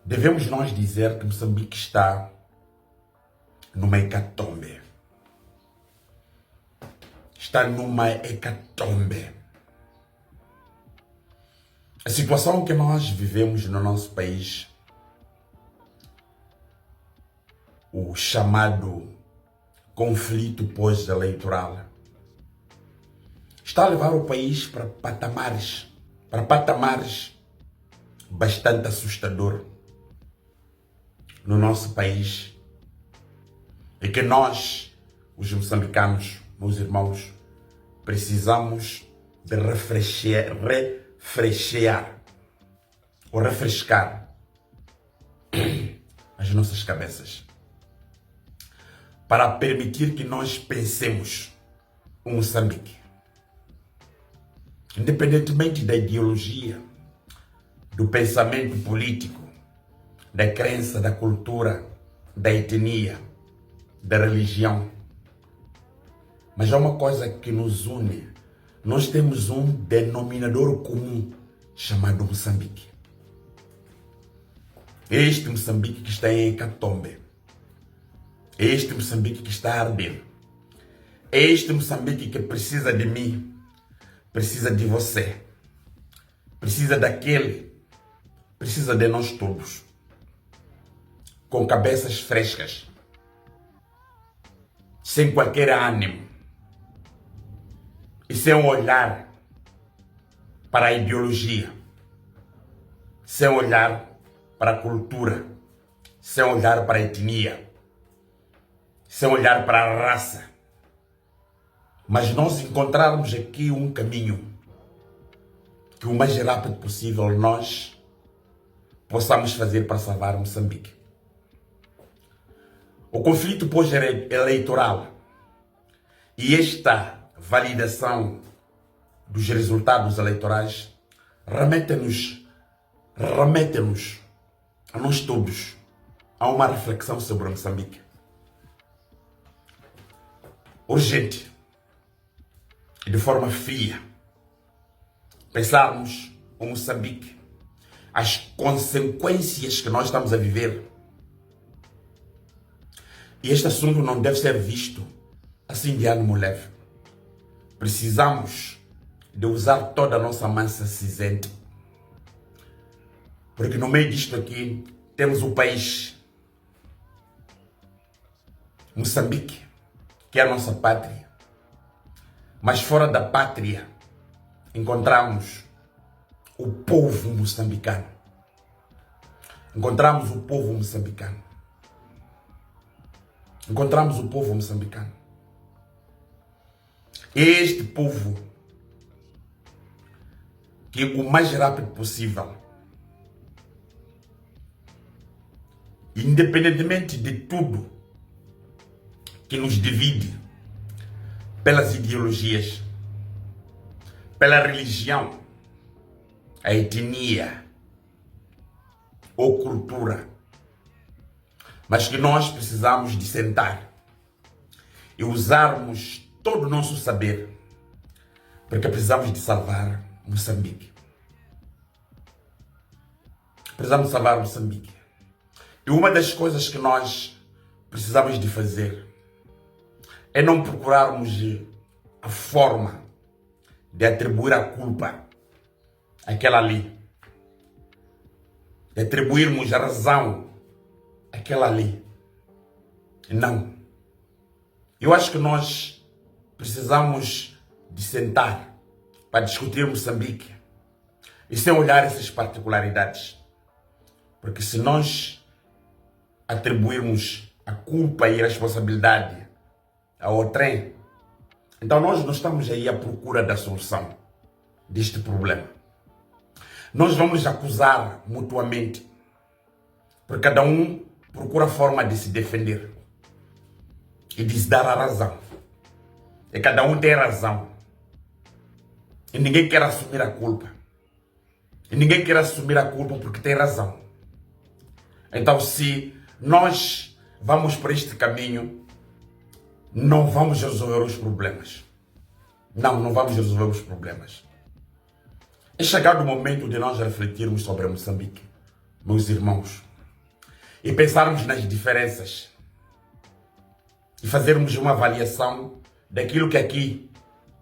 Devemos nós dizer que Moçambique está numa hecatombe. Está numa hecatombe. A situação que nós vivemos no nosso país, o chamado conflito pós-eleitoral, está a levar o país para patamares bastante assustador no nosso país, e que nós, os moçambicanos, meus irmãos, precisamos de refrescar as nossas cabeças para permitir que nós pensemos o Moçambique, independentemente da ideologia, do pensamento político, da crença, da cultura, da etnia, da religião. Mas há uma coisa que nos une. Nós temos um denominador comum chamado Moçambique. É este Moçambique que está em hecatombe. É este Moçambique que está a arder. É este Moçambique que precisa de mim, precisa de você, precisa daquele, precisa de nós todos, com cabeças frescas, sem qualquer ânimo e sem olhar para a ideologia, sem olhar para a cultura, sem olhar para a etnia, sem olhar para a raça, mas nós encontrarmos aqui um caminho que o mais rápido possível nós possamos fazer para salvar Moçambique. O conflito pós-eleitoral e esta validação dos resultados eleitorais remete-nos a nós todos a uma reflexão sobre Moçambique. Urgente e de forma fria, pensarmos o Moçambique, as consequências que nós estamos a viver. E este assunto não deve ser visto assim de ânimo leve. Precisamos de usar toda a nossa massa cinzenta, porque no meio disto aqui temos o país Moçambique, que é a nossa pátria. Mas fora da pátria encontramos o povo moçambicano. Encontramos o povo moçambicano. Este povo que o mais rápido possível, independentemente de tudo que nos divide, pelas ideologias, pela religião, a etnia ou cultura, mas que nós precisamos de sentar e usarmos todo o nosso saber, porque precisamos de salvar Moçambique. Precisamos salvar Moçambique. E uma das coisas que nós precisamos de fazer é não procurarmos a forma de atribuir a culpa àquela ali, de atribuirmos a razão àquela ali. Não. Eu acho que nós precisamos de sentar para discutir Moçambique e sem olhar essas particularidades. Porque se nós atribuirmos a culpa e a responsabilidade ao trem, então nós não estamos aí à procura da solução deste problema. Nós vamos acusar mutuamente, porque cada um procura a forma de se defender e de se dar a razão. E cada um tem razão. E ninguém quer assumir a culpa. E ninguém quer assumir a culpa porque tem razão. Então, se nós vamos por este caminho, não vamos resolver os problemas. Não vamos resolver os problemas. É chegado o momento de nós refletirmos sobre Moçambique, meus irmãos. e pensarmos nas diferenças e fazermos uma avaliação daquilo que aqui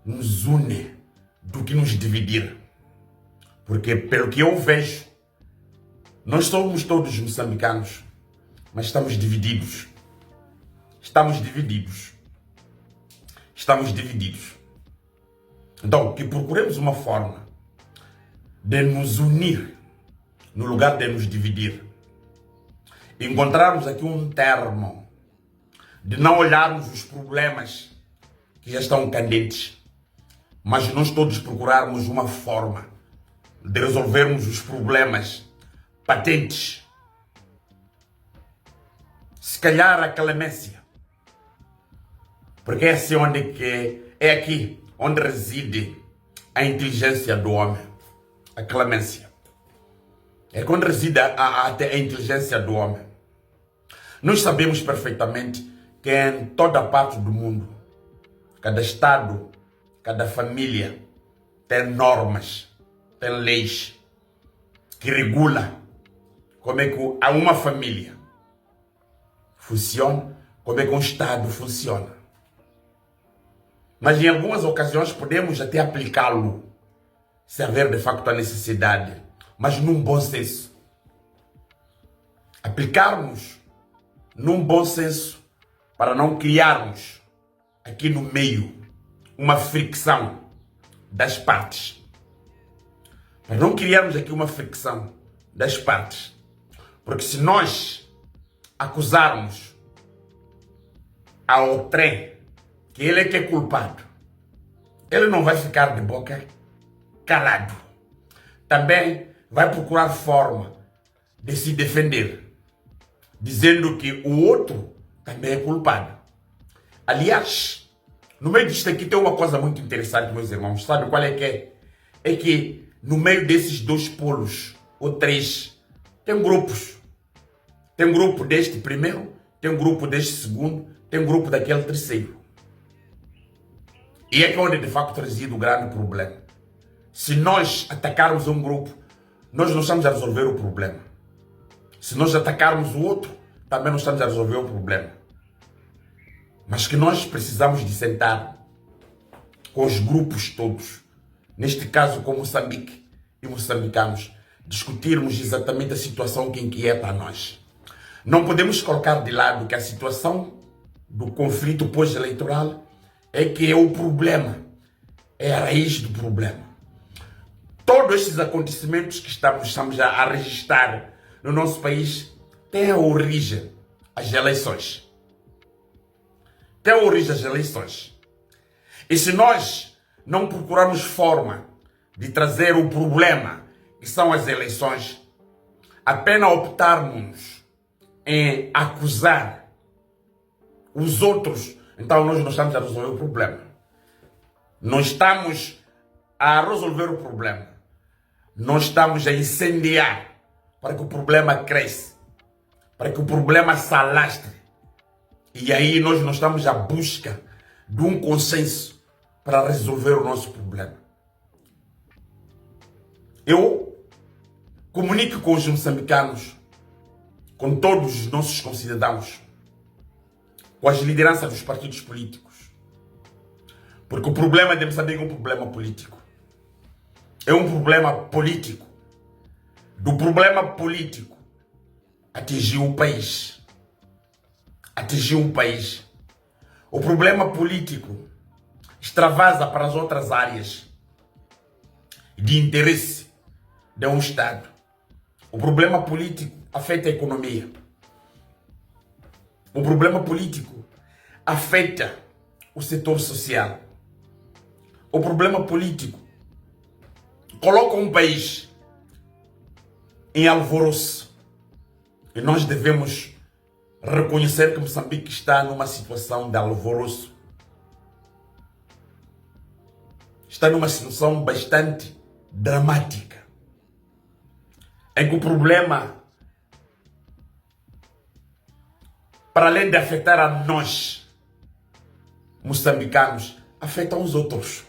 nos une do que nos dividir. Porque, pelo que eu vejo, nós somos todos moçambicanos, mas estamos divididos. Estamos divididos. Estamos divididos. Então, que procuremos uma forma de nos unir no lugar de nos dividir. Encontrarmos aqui um termo de não olharmos os problemas que já estão candentes, mas nós todos procurarmos uma forma de resolvermos os problemas patentes. Se calhar a clemência, porque é assim é aqui onde reside a inteligência do homem, a clemência. É quando reside até a inteligência do homem. Nós sabemos perfeitamente que em toda parte do mundo, cada estado, cada família tem normas, tem leis que regulam como é que uma família funciona, como é que um estado funciona. Mas em algumas ocasiões podemos até aplicá-lo, se haver de facto a necessidade, mas num bom senso. Aplicarmos num bom senso para não criarmos aqui no meio uma fricção das partes. Para não criarmos aqui uma fricção das partes. Porque se nós acusarmos ao trem que ele é que é culpado, ele não vai ficar de boca calado. Também vai procurar forma de se defender, dizendo que o outro também é culpado. Aliás, no meio disto aqui tem uma coisa muito interessante, meus irmãos. Sabe qual é que é? É que no meio desses dois polos, ou três, tem grupos. Tem um grupo deste primeiro, tem um grupo deste segundo, tem um grupo daquele terceiro. E é que onde de facto reside o grande problema. Se nós atacarmos um grupo, nós não estamos a resolver o problema. Se nós atacarmos o outro, também não estamos a resolver o problema. Mas que nós precisamos de sentar com os grupos todos, neste caso com Moçambique e moçambicanos, discutirmos exatamente a situação que inquieta a nós. Não podemos colocar de lado que a situação do conflito pós-eleitoral é que é o problema, é a raiz do problema. Todos esses acontecimentos que estamos a registrar no nosso país têm a origem as eleições. Tem a origem as eleições. E se nós não procurarmos forma de trazer o problema que são as eleições, apenas optarmos em acusar os outros, então nós não estamos a resolver o problema. Não estamos a resolver o problema. Nós estamos a incendiar para que o problema cresça, para que o problema se alastre. E aí nós não estamos à busca de um consenso para resolver o nosso problema. Eu comunico com os moçambicanos, com todos os nossos concidadãos, com as lideranças dos partidos políticos. Porque o problema de Moçambique é um problema político. É um problema político. Do problema político atingiu o país. Atingiu o país. O problema político extravasa para as outras áreas de interesse de um Estado. O problema político afeta a economia. O problema político afeta o setor social. O problema político coloca um país em alvoroço. E nós devemos reconhecer que Moçambique está numa situação de alvoroço. Está numa situação bastante dramática, em que o problema, para além de afetar a nós, moçambicanos, afeta os outros.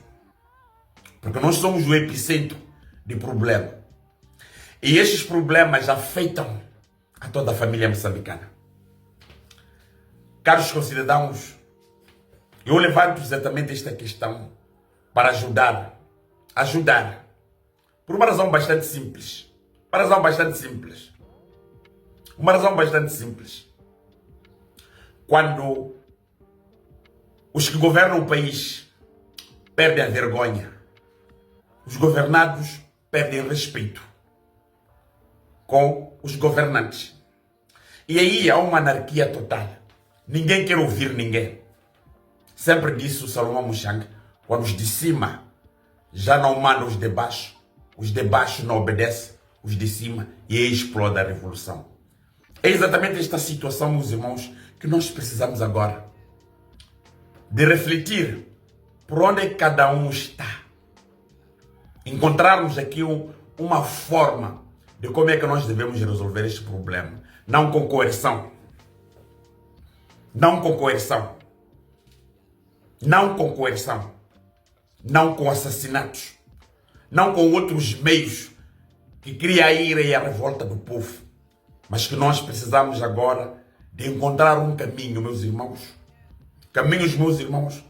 Porque nós somos o epicentro de problema. E estes problemas afetam a toda a família moçambicana. Caros concidadãos, eu levanto exatamente esta questão para ajudar, por uma razão bastante simples. Uma razão bastante simples. Quando os que governam o país perdem a vergonha, os governados perdem respeito com os governantes. E aí há uma anarquia total. Ninguém quer ouvir ninguém. Sempre disse o Salomão Mushang, quando os de cima já não mandam os de baixo não obedecem os de cima e aí explode a revolução. É exatamente esta situação, meus irmãos, que nós precisamos agora de refletir por onde é que cada um está. Encontrarmos aqui uma forma de como é que nós devemos resolver este problema. Não com coerção. Não com coerção. Não com coerção. Não com assassinatos. Não com outros meios que cria a ira e a revolta do povo. Mas que nós precisamos agora de encontrar um caminho, meus irmãos. Caminhos, meus irmãos,